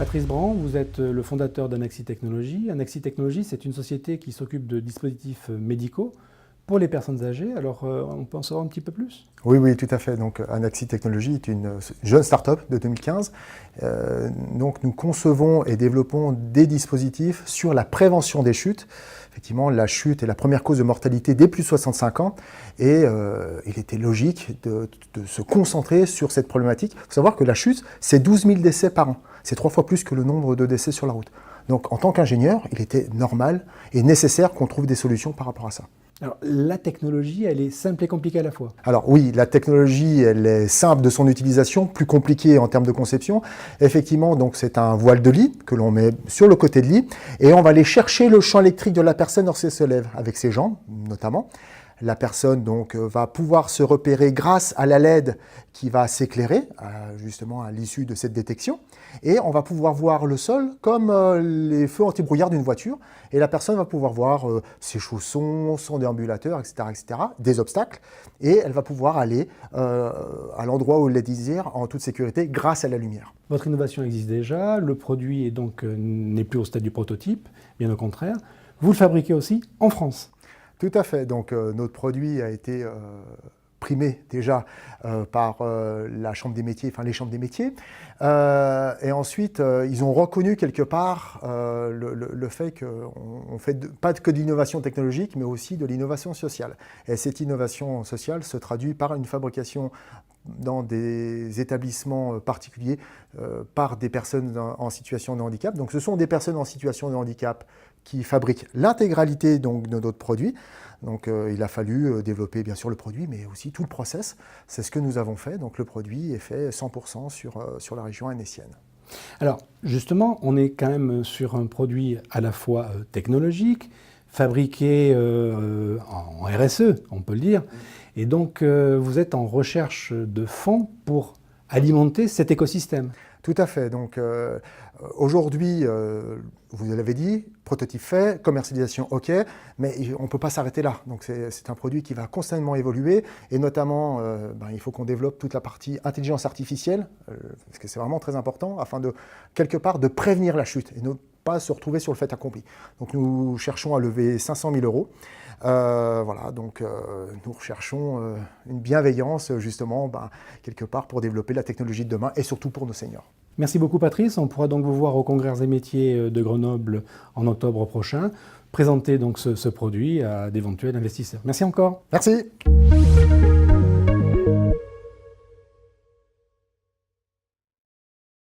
Patrice Brand, vous êtes le fondateur d'Anaxi Technologies. Anaxi Technologies, c'est une société qui s'occupe de dispositifs médicaux pour les personnes âgées. Alors, on peut en savoir un petit peu plus? Oui, tout à fait. Donc, Anaxi Technologies est une jeune start-up de 2015. Donc, nous concevons et développons des dispositifs sur la prévention des chutes. Effectivement, la chute est la première cause de mortalité dès plus de 65 ans et il était logique de se concentrer sur cette problématique. Il faut savoir que la chute, c'est 12 000 décès par an. C'est 3 fois plus que le nombre de décès sur la route. Donc, en tant qu'ingénieur, il était normal et nécessaire qu'on trouve des solutions par rapport à ça. Alors, la technologie, elle est simple et compliquée à la fois. Alors oui, la technologie, elle est simple de son utilisation, plus compliquée en termes de conception. Effectivement, donc c'est un voile de lit que l'on met sur le côté de lit et on va aller chercher le champ électrique de la personne lorsqu'elle se lève, avec ses jambes notamment. La personne donc va pouvoir se repérer grâce à la LED qui va s'éclairer justement à l'issue de cette détection. Et on va pouvoir voir le sol comme les feux anti-brouillard d'une voiture. Et la personne va pouvoir voir ses chaussons, son déambulateur, etc., des obstacles. Et elle va pouvoir aller à l'endroit où elle désire en toute sécurité grâce à la lumière. Votre innovation existe déjà, le produit est donc n'est plus au stade du prototype, bien au contraire. Vous le fabriquez aussi en France. Tout à fait. Donc, notre produit a été primé déjà par la Chambre des métiers, enfin les chambres des métiers. Et ensuite, ils ont reconnu quelque part le fait qu'on ne fait pas que d'innovation technologique, mais aussi de l'innovation sociale. Et cette innovation sociale se traduit par une fabrication dans des établissements particuliers par des personnes en situation de handicap. Donc, ce sont des personnes en situation de handicap qui fabriquent l'intégralité de notre produit. Donc il a fallu développer bien sûr le produit, mais aussi tout le process. C'est ce que nous avons fait. Donc le produit est fait 100% sur la région annécienne. Alors justement, on est quand même sur un produit à la fois technologique, fabriqué en RSE, on peut le dire. Et donc vous êtes en recherche de fonds pour alimenter cet écosystème. Tout à fait. Donc aujourd'hui, vous l'avez dit, prototype fait, commercialisation OK, mais on ne peut pas s'arrêter là. Donc c'est un produit qui va constamment évoluer et notamment, il faut qu'on développe toute la partie intelligence artificielle, parce que c'est vraiment très important, afin de, quelque part, de prévenir la chute et ne pas se retrouver sur le fait accompli. Donc nous cherchons à lever 500 000 €. Voilà, donc nous recherchons une bienveillance justement quelque part pour développer la technologie de demain et surtout pour nos seniors. Merci beaucoup Patrice, on pourra donc vous voir au Congrès des métiers de Grenoble en octobre prochain, présenter donc ce produit à d'éventuels investisseurs. Merci encore. Merci.